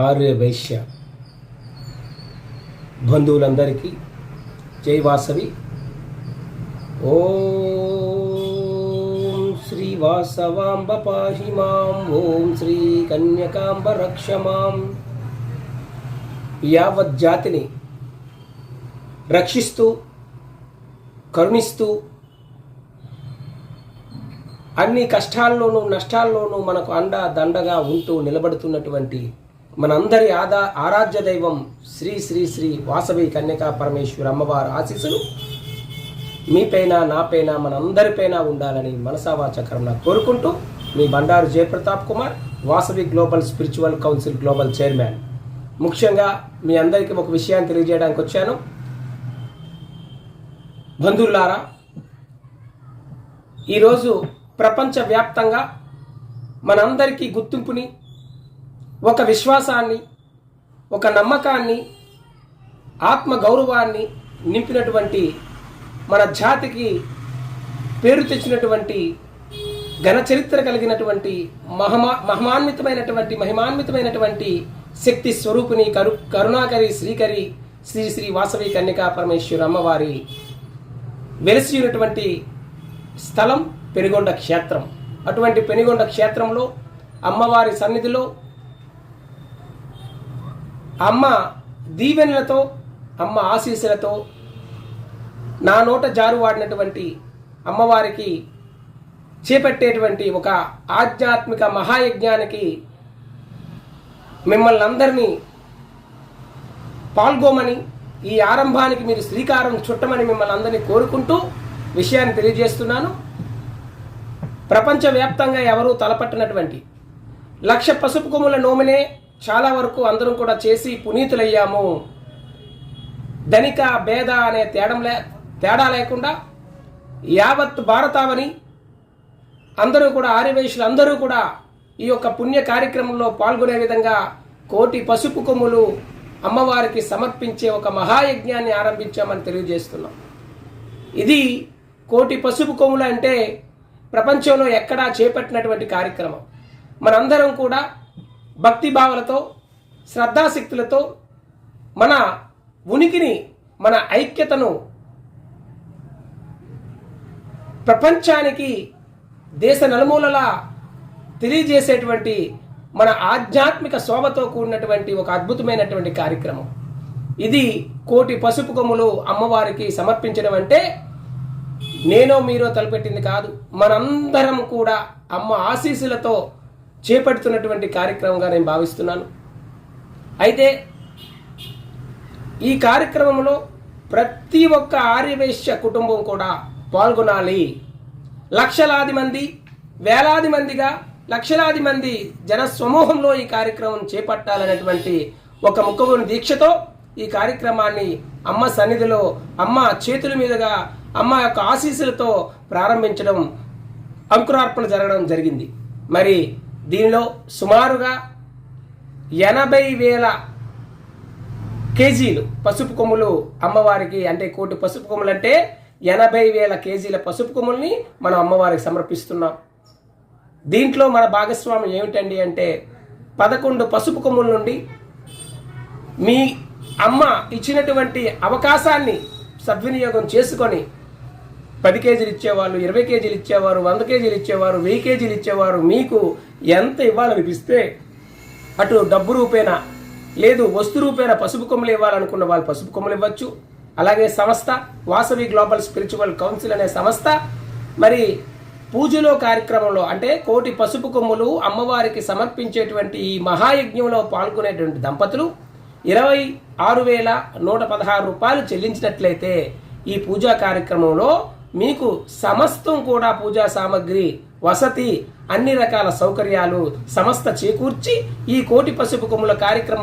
ఆర్య వైశ్య బంధువులందరికీ జై వాసవి. ఓం శ్రీ వాసవాంబ పాహి మాం, ఓం శ్రీ కన్యకాంబ రక్ష మాం. యావత్ జాతిని రక్షిస్తూ కరుణిస్తూ అన్ని కష్టాల్లోనూ నష్టాల్లోనూ మనకు అండ దండగా ఉంటూ నిలబడుతున్నటువంటి మనందరి ఆరాధ్య దైవం శ్రీ శ్రీ శ్రీ వాసవి కన్యకా పరమేశ్వరి అమ్మవారి ఆశీస్సులు మీపైన నాపైన మనందరిపైన ఉండాలని మనసావాచకరణ కోరుకుంటూ మీ Bandaru Jayaprathap Kumar, Vasavi global spiritual council global chairman. ముఖ్యంగా మీ అందరికీ ఒక విషయాన్ని తెలియజేయడానికి వచ్చాను. బంధువులారా, ఈరోజు ప్రపంచవ్యాప్తంగా మనందరికీ గుర్తింపుని, ఒక విశ్వాసాన్ని, ఒక నమ్మకాన్ని, ఆత్మగౌరవాన్ని నింపినటువంటి, మన జాతికి పేరు తెచ్చినటువంటి, ఘన చరిత్ర కలిగినటువంటి మహిమాన్వితమైనటువంటి శక్తి స్వరూపిణి కరుణాకరి శ్రీకరి శ్రీ శ్రీ వాసవి కన్యకా పరమేశ్వరి అమ్మవారి వెలిసినటువంటి స్థలం పెనుగొండ క్షేత్రం. అటువంటి పెనుగొండ క్షేత్రంలో అమ్మవారి సన్నిధిలో అమ్మ దీవెనలతో, అమ్మ ఆశీస్సులతో నా నోట జారువాడినటువంటి అమ్మవారికి చేపట్టేటువంటి ఒక ఆధ్యాత్మిక మహాయజ్ఞానికి మిమ్మల్ని అందరినీ పాల్గొమని, ఈ ఆరంభానికి మీరు శ్రీకారం చుట్టమని మిమ్మల్ని అందరినీ కోరుకుంటూ విషయాన్ని తెలియజేస్తున్నాను. ప్రపంచవ్యాప్తంగా ఎవరూ తలపట్టినటువంటి 1,00,000 పసుపు కొమ్ముల నోమినే చాలా వరకు అందరం కూడా చేసి పునీతులయ్యాము. ధనిక భేద అనే తేడా లేకుండా యావత్ భారతావని అందరూ కూడా, ఆర్యవైశ్యులు అందరూ కూడా ఈ యొక్క పుణ్య కార్యక్రమంలో పాల్గొనే విధంగా 1,00,000 పసుపు కొమ్ములు అమ్మవారికి సమర్పించే ఒక మహాయజ్ఞాన్ని ఆరంభించామని తెలియజేస్తున్నాం. ఇది 1,00,000 పసుపు కొమ్ములు అంటే ప్రపంచంలో ఎక్కడా చేపట్టినటువంటి కార్యక్రమం. మనందరం కూడా భక్తిభావాలతో, శ్రద్ధాశక్తులతో మన ఉనికిని, మన ఐక్యతను ప్రపంచానికి దేశ నలుమూలలా తెలియజేసేటువంటి, మన ఆధ్యాత్మిక శోభతో కూడినటువంటి ఒక అద్భుతమైనటువంటి కార్యక్రమం. ఇది 1,00,000 పసుపు కొమ్ములు అమ్మవారికి సమర్పించడం అంటే నేనో మీరో తలపెట్టింది కాదు, మనందరం కూడా అమ్మ ఆశీస్సులతో చేపడుతున్నటువంటి కార్యక్రమంగా నేను భావిస్తున్నాను. అయితే ఈ కార్యక్రమంలో ప్రతి ఒక్క ఆర్యవైశ్య కుటుంబం కూడా పాల్గొనాలి. లక్షలాది మంది, వేలాది మందిగా, లక్షలాది మంది జన సమూహంలో ఈ కార్యక్రమం చేపట్టాలనేటువంటి ఒక ముఖ్యమైన దీక్షతో ఈ కార్యక్రమాన్ని అమ్మ సన్నిధిలో, అమ్మ చేతుల మీదుగా, అమ్మ యొక్క ఆశీస్సులతో ప్రారంభించడం, అంకురార్పణ జరగడం జరిగింది. మరి దీనిలో సుమారుగా 80,000 కేజీలు పసుపు కొమ్ములు అమ్మవారికి, అంటే 1,00,000 పసుపు కొమ్ములు అంటే 80,000 కేజీల పసుపు కొమ్ముల్ని మనం అమ్మవారికి సమర్పిస్తున్నాం. దీంట్లో మన భాగస్వామ్యం ఏమిటండి అంటే 11 పసుపు కొమ్ముల నుండి మీ అమ్మ ఇచ్చినటువంటి అవకాశాన్ని సద్వినియోగం చేసుకొని 10 కేజీలు ఇచ్చేవాళ్ళు, 20 కేజీలు ఇచ్చేవారు, 100 కేజీలు ఇచ్చేవారు, 1000 కేజీలు ఇచ్చేవారు. మీకు ఎంత ఇవ్వాలనిపిస్తే అటు డబ్బు రూపేనా, లేదు వస్తు రూపేనా పసుపు కొమ్ములు ఇవ్వాలనుకున్న వాళ్ళు పసుపు కొమ్ములు ఇవ్వచ్చు. అలాగే సంస్థ వాసవి గ్లోబల్ స్పిరిచువల్ కౌన్సిల్ అనే సంస్థ మరి పూజలో కార్యక్రమంలో, అంటే 1,00,000 పసుపు కొమ్ములు అమ్మవారికి సమర్పించేటువంటి ఈ మహాయజ్ఞంలో పాల్గొనేటువంటి దంపతులు 26,116 రూపాయలు చెల్లించినట్లయితే ఈ పూజా కార్యక్రమంలో మీకు సమస్తం కూడా పూజా సామగ్రి, వసతి, అన్ని రకాల సౌకర్యాలు సమస్త చేకూర్చి ఈ 1,00,000 పసుపు కొమ్ముల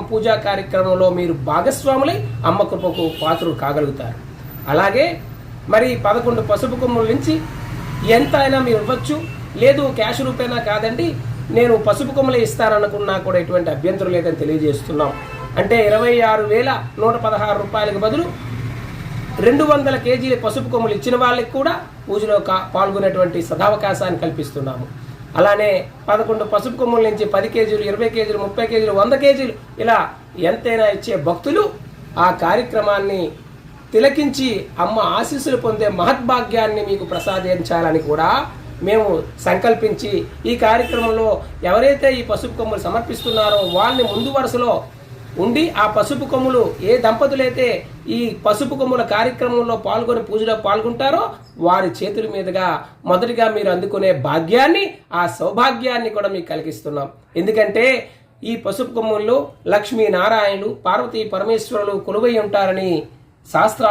పూజా కార్యక్రమంలో మీరు భాగస్వాములై అమ్మ కృపకు పాత్రులు కాగలుగుతారు. అలాగే మరి 11 పసుపు కొమ్ముల నుంచి ఎంత అయినా మీరు ఇవ్వచ్చు. లేదు క్యాష్ రూపేనా కాదండి, నేను పసుపు కొమ్ములే ఇస్తాననుకున్నా కూడా ఎటువంటి అభ్యంతరం లేదని తెలియజేస్తున్నాం. అంటే 26,116 రూపాయలకు బదులు 200 కేజీల పసుపు కొమ్ములు ఇచ్చిన వాళ్ళకి కూడా పూజలో పాల్గొనేటువంటి సదావకాశాన్ని కల్పిస్తున్నాము. అలానే 11 పసుపు కొమ్ముల నుంచి 10 కేజీలు, 20 కేజీలు, 30 కేజీలు, 100 కేజీలు ఇలా ఎంతైనా ఇచ్చే భక్తులు ఆ కార్యక్రమాన్ని తిలకించి అమ్మ ఆశీస్సులు పొందే మహద్భాగ్యాన్ని మీకు ప్రసాదించాలని కూడా మేము సంకల్పించి ఈ కార్యక్రమంలో ఎవరైతే ఈ పసుపు కొమ్ములు సమర్పిస్తున్నారో వాళ్ళని ముందు వరుసలో ఉండి ఆ పసుపు కొమ్ములు ఏ దంపతులైతే ఈ పసుపు కొమ్ముల కార్యక్రమంలో పాల్గొని పూజలో పాల్గొంటారో వారి చేతుల మీదుగా మొదటిగా మీరు అందుకునే భాగ్యాన్ని, ఆ సౌభాగ్యాన్ని కూడా మీకు కలిగిస్తున్నాం. ఎందుకంటే ఈ పసుపు కొమ్ముల్లో లక్ష్మీ నారాయణులు, పార్వతీ పరమేశ్వరులు కొలువై ఉంటారని శాస్త్రాలు